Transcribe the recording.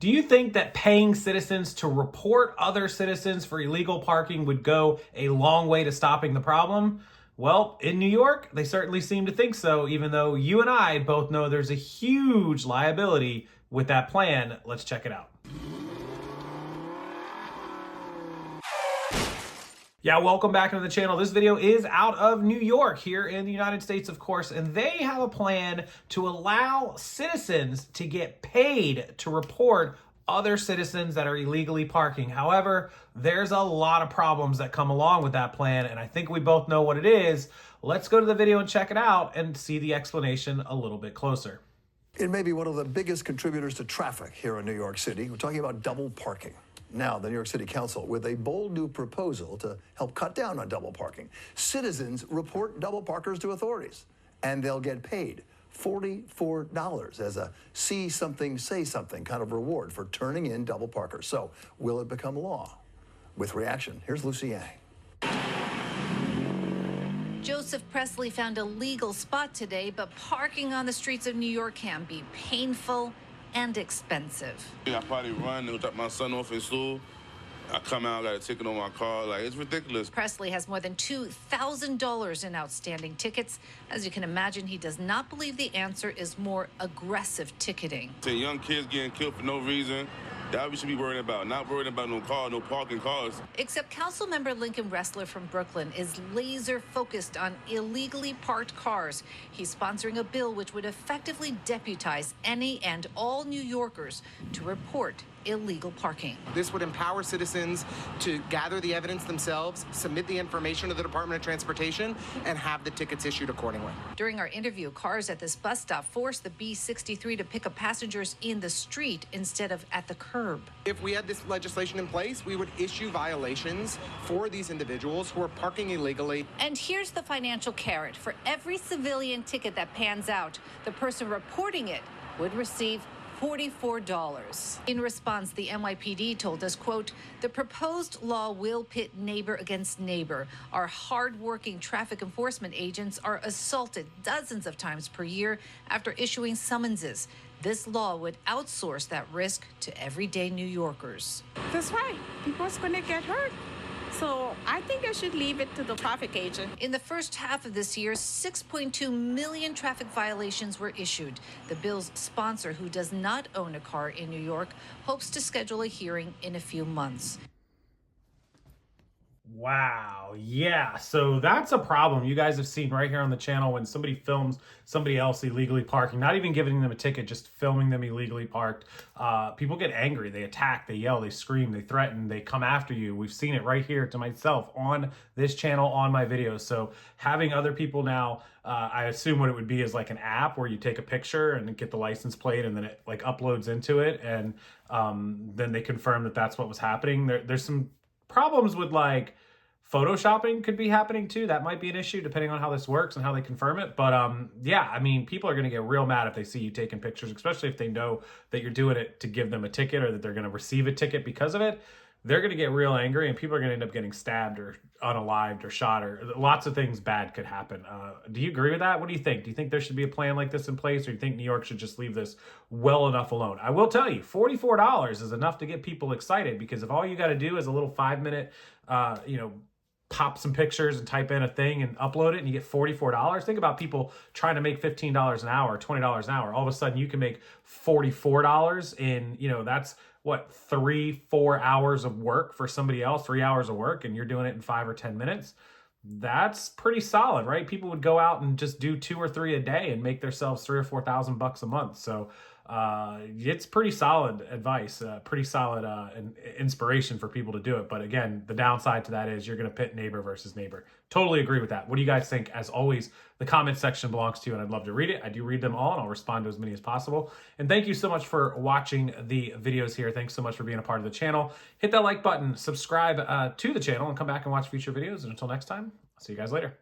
Do you think that paying citizens to report other citizens for illegal parking would go a long way to stopping the problem? Well, in New York, they certainly seem to think so, even though you and I both know there's a huge liability with that plan. Let's check it out. Yeah, welcome back to the channel. This video is out of New York here in the United States, of course, and they have a plan to allow citizens to get paid to report other citizens that are illegally parking. However, there's a lot of problems that come along with that plan, and I think we both know what it is. Let's go to the video and check it out and see the explanation a little bit closer. It may be one of the biggest contributors to traffic here in New York City. We're talking about double parking. Now, the New York City Council with a bold new proposal to help cut down on double parking. Citizens report double parkers to authorities, and they'll get paid $44 as a see something, say something kind of reward for turning in double parkers. So, will it become law? With reaction, here's Lucy Yang. Joseph Presley found a legal spot today, but parking on the streets of New York can be painful and expensive. I probably run and drop my son off in school. I come out, got a ticket on my car. Like, it's ridiculous. Presley has more than $2,000 in outstanding tickets. As you can imagine, he does not believe the answer is more aggressive ticketing. Young kids getting killed for no reason. That we should be worrying about. Not worrying about no parking cars. Except Councilmember Lincoln Ressler from Brooklyn is laser focused on illegally parked cars. He's sponsoring a bill which would effectively deputize any and all New Yorkers to report illegal parking. This would empower citizens to gather the evidence themselves, submit the information to the Department of Transportation, and have the tickets issued accordingly. During our interview, cars at this bus stop forced the B63 to pick up passengers in the street instead of at the curb. If we had this legislation in place, we would issue violations for these individuals who are parking illegally. And here's the financial carrot. For every civilian ticket that pans out, the person reporting it would receive $44. In response, the NYPD told us, quote, the proposed law will pit neighbor against neighbor. Our hardworking traffic enforcement agents are assaulted dozens of times per year after issuing summonses. This law would outsource that risk to everyday New Yorkers. That's right. People's going to get hurt. So I think they should leave it to the traffic agent. In the first half of this year, 6.2 million traffic violations were issued. The bill's sponsor, who does not own a car in New York, hopes to schedule a hearing in a few months. Wow. Yeah. So that's a problem you guys have seen right here on the channel when somebody films somebody else illegally parking, not even giving them a ticket, just filming them illegally parked. People get angry. They attack, they yell, they scream, they threaten, they come after you. We've seen it right here to myself on this channel, on my videos. So having other people now, I assume what it would be is like an app where you take a picture and get the license plate and then it like uploads into it. And then they confirm that that's what was happening. There's some problems with like photoshopping could be happening too. That might be an issue depending on how this works and how they confirm it. But yeah, I mean, people are going to get real mad if they see you taking pictures, especially if they know that you're doing it to give them a ticket or that they're going to receive a ticket because of it. They're going to get real angry and people are going to end up getting stabbed or unalived or shot or lots of things bad could happen. Do you agree with that? What do you think? Do you think there should be a plan like this in place, or do you think New York should just leave this well enough alone? I will tell you, $44 is enough to get people excited, because if all you got to do is a little 5-minute, pop some pictures and type in a thing and upload it and you get $44. Think about people trying to make $15 an hour, $20 an hour. All of a sudden you can make $44 in, that's what, 3-4 hours of work for somebody else, 3 hours of work, and you're doing it in 5 or 10 minutes. That's pretty solid, right? People would go out and just do 2 or 3 a day and make themselves $3,000 or $4,000 a month. So it's pretty solid advice, pretty solid inspiration for people to do it. But again, the downside to that is you're going to pit neighbor versus neighbor. Totally agree with that. What do you guys think? As always, the comment section belongs to you and I'd love to read it. I do read them all and I'll respond to as many as possible. And thank you so much for watching the videos here. Thanks so much for being a part of the channel. Hit that like button, subscribe to the channel, and come back and watch future videos. And until next time, I'll see you guys later.